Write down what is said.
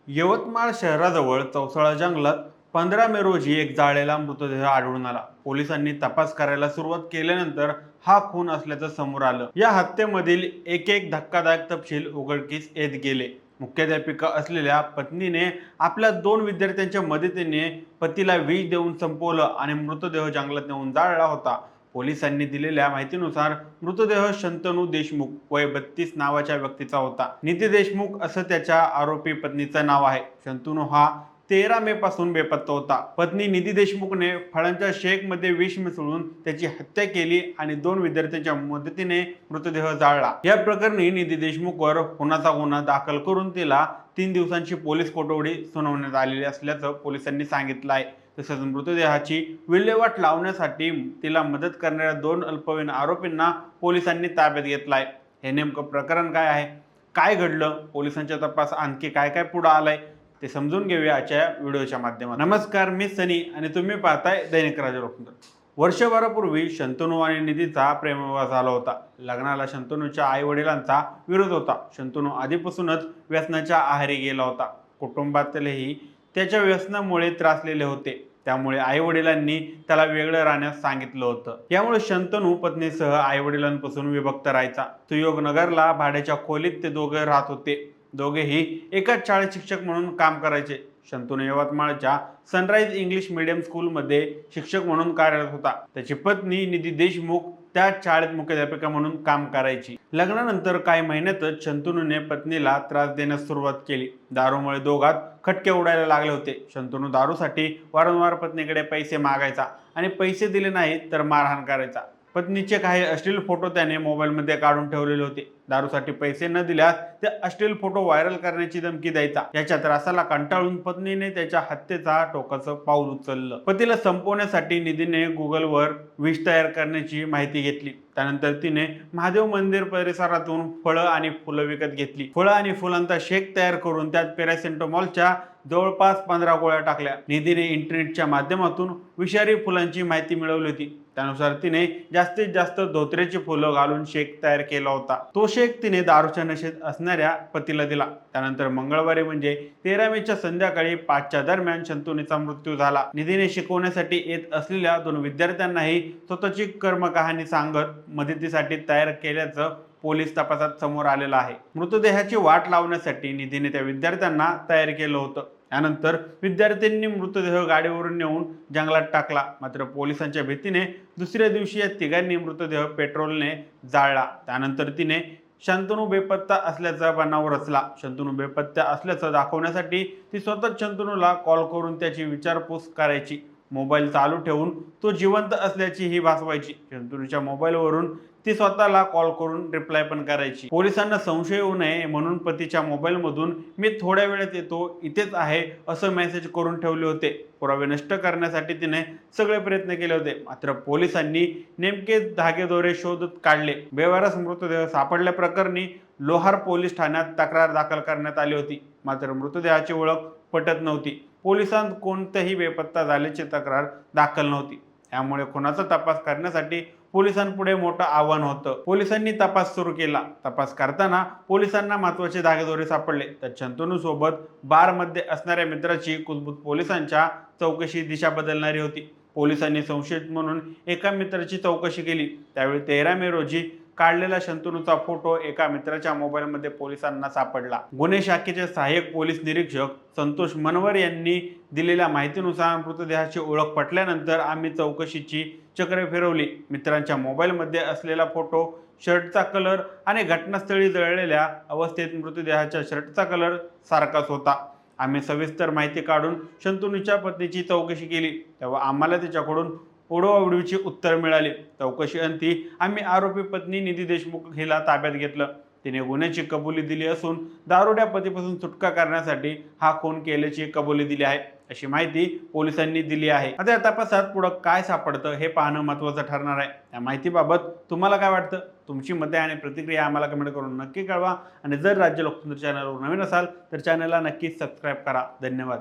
यवतमाळ शहराजवळ चौसाळा जंगलात 15 मे रोजी एक जाळलेला मृतदेह आढळून आला. पोलिसांनी तपास करायला सुरुवात केल्यानंतर हा खून असल्याचं समोर आलं. या हत्येमधील एक एक धक्कादायक तपशील उघडकीस येत गेले. मुख्याध्यापिका असलेल्या पत्नीने आपल्या 2 विद्यार्थ्यांच्या मदतीने पतीला विष देऊन संपवलं आणि मृतदेह जंगलात नेऊन जाळला होता. पोलिसांनी दिलेल्या माहितीनुसार मृतदेह शंतनू देशमुख वय 32 नावाच्या व्यक्तीचा होता. निधी देशमुख असं त्याच्या आरोपी पत्नीचं नाव आहे. शंतनू हा 13 मे पासून बेपत्ता होता. पत्नी निधी देशमुखने फळांच्या शेकमध्ये विष मिसळून त्याची हत्या केली आणि 2 विद्यार्थ्यांच्या मदतीने मृतदेह जाळला. या प्रकरणी निधी देशमुखवर खुनाचा गुन्हा दाखल करून तिला 3 दिवसांची पोलीस कोठडी सुनावण्यात आलेली असल्याचं पोलिसांनी सांगितलं आहे. तसंच मृतदेहाची विल्हेवाट लावण्यासाठी तिला मदत करणाऱ्या 2 अल्पवयीन आरोपींना पोलिसांनी ताब्यात घेतलं आहे. हे नेमकं प्रकरण काय आहे, काय घडलं, पोलिसांच्या तपास आणखी काय काय पुढे आलंय ते समजून घेऊया आजच्या व्हिडिओच्या माध्यमातून. नमस्कार, मी सनी आणि तुम्ही पाहताय दैनिक राजा लोकतंत्र. वर्षभरापूर्वी शंतनू आणि निधीचा प्रेमविवाह झाला होता. लग्नाला शंतनूच्या आई वडिलांचा विरोध होता. शंतनू आधीपासूनच व्यसनाच्या आहारी गेला होता. कुटुंबातलेही त्याच्या व्यसनामुळे त्रासलेले होते. त्यामुळे आई वडिलांनी त्याला वेगळं राहण्यास सांगितलं होतं. यामुळे शंतनू पत्नीसह आई वडिलांपासून विभक्त राहायचा. सुयोगनगरला भाड्याच्या खोलीत ते दोघे राहत होते. दोघेही एकाच शाळेत शिक्षक म्हणून काम करायचे. शंतनू यवतमाळच्या सनराइज इंग्लिश मीडियम स्कूलमध्ये शिक्षक म्हणून कार्यरत होता. त्याची पत्नी निधी देशमुख त्याच शाळेत मुख्याध्यापिका म्हणून काम करायची. लग्नानंतर काही महिन्यातच शंतनूने पत्नीला त्रास देण्यास सुरुवात केली. दारूमुळे दोघात खटके उडायला लागले होते. शंतनू दारूसाठी वारंवार पत्नीकडे पैसे मागायचा आणि पैसे दिले नाहीत तर मारहाण करायचा. पत्नीचे काही अश्लील फोटो त्याने मोबाईलमध्ये काढून ठेवलेले होते. दारूसाठी पैसे न दिल्यास ते अश्लील फोटो व्हायरल करण्याची धमकी द्यायचा. याच्या त्रासाला कंटाळून पत्नीने त्याच्या हत्येचा टोकाचं पाऊल उचललं. पतीला संपवण्यासाठी निधीने गुगलवर विष तयार करण्याची माहिती घेतली. त्यानंतर तिने महादेव मंदिर परिसरातून फळं आणि फुलं विकत घेतली. फळं आणि फुलांचा शेक तयार करून त्यात पॅरासिटामॉलच्या जवळपास 15 गोळ्या टाकल्या. निधीने इंटरनेटच्या माध्यमातून विषारी फुलांची माहिती मिळवली होती. त्यानुसार तिने जास्तीत जास्त धोत्र्याची फुलं घालून शेक तयार केला होता. तो शेक तिने दारूच्या नशेत असणाऱ्या पतीला दिला. त्यानंतर मंगळवारी म्हणजे 13 मेच्या संध्याकाळी 5च्या दरम्यान शंतनूचा मृत्यू झाला. निधीने शिकवण्यासाठी येत असलेल्या 2 विद्यार्थ्यांनाही स्वतःची कर्मकहाणी सांगत मदतीसाठी तयार केल्याचं पोलीस तपासात समोर आलेलं आहे. मृतदेहाची वाट लावण्यासाठी निधीने त्या विद्यार्थ्यांना तयार केलं होतं. त्यानंतर विद्यार्थ्यांनी मृतदेह गाडीवरून नेऊन जंगलात टाकला. मात्र पोलिसांच्या भीतीने दुसऱ्या दिवशी या तिघांनी मृतदेह पेट्रोलने जाळला. त्यानंतर तिने शंतनू बेपत्ता असल्याचा बनाव रचला. शंतनू बेपत्ता असल्याचं दाखवण्यासाठी ती स्वतःच शंतनूला कॉल करून त्याची विचारपूस करायची. मोबाईल चालू ठेवून तो जिवंत असल्याची ही भासवायची. शंतनूच्या मोबाईलवरून ती स्वतःला कॉल करून रिप्लाय पण करायची. पोलिसांना संशय येऊ नये म्हणून पतीच्या मोबाईलमधून "मी थोड्या वेळात येतो, इथेच आहे" असं मेसेज करून ठेवले होते. पुरावे नष्ट करण्यासाठी तिने सगळे प्रयत्न केले होते. मात्र पोलिसांनी नेमके धागेदोरे शोधत काढले. बेवारस मृतदेह सापडल्या प्रकरणी लोहार पोलीस ठाण्यात तक्रार दाखल करण्यात आली होती. मात्र मृतदेहाची ओळख पटत नव्हती. पोलिसांत कोणत्याही बेपत्ता झाल्याची तक्रार दाखल नव्हती. त्यामुळे खुनाचा तपास करण्यासाठी पोलिसांपुढे मोठं आव्हान होतं. पोलिसांनी तपास सुरू केला. तपास करताना पोलिसांना महत्त्वाचे धागेदोरे सापडले. तर शंतनू सोबत बारमध्ये असणाऱ्या मित्राची कुजबूज पोलिसांच्या चौकशी दिशा बदलणारी होती. पोलिसांनी संशयित म्हणून एका मित्राची चौकशी केली. त्यावेळी 13 मे रोजी काढलेला शंतनूचा फोटो एका मित्राच्या मोबाईलमध्ये पोलिसांना सापडला. गुन्हे शाखेचे सहाय्यक पोलीस निरीक्षक संतोष मनवर यांनी दिलेल्या माहितीनुसार मृतदेहाची ओळख पटल्यानंतर आम्ही चौकशीची चक्रे फिरवली. मित्रांच्या मोबाईलमध्ये असलेला फोटो, शर्टचा कलर आणि घटनास्थळी जळलेल्या अवस्थेत मृतदेहाच्या शर्टचा कलर सारखाच होता. आम्ही सविस्तर माहिती काढून शंतनूच्या पत्नीची चौकशी केली. तेव्हा आम्हाला तिच्याकडून ओढवाओढवीची उत्तर मिळाली. चौकशी अंती आम्ही आरोपी पत्नी निधी देशमुख हिला ताब्यात घेतलं. तिने गुन्ह्याची कबुली दिली असून दारुड्या पतीपासून सुटका करण्यासाठी हा खून केल्याची कबुली दिली आहे, अशी माहिती पोलिसांनी दिली आहे. आता या तपासात पुढे काय सापडतं हे पाहणं महत्त्वाचं ठरणार आहे. या माहितीबाबत तुम्हाला काय वाटतं? तुमची मते आणि प्रतिक्रिया आम्हाला कमेंट करून नक्की कळवा. आणि जर राज्य लोकतंत्र चॅनलवर नवीन असाल तर चॅनलला नक्कीच सबस्क्राईब करा. धन्यवाद.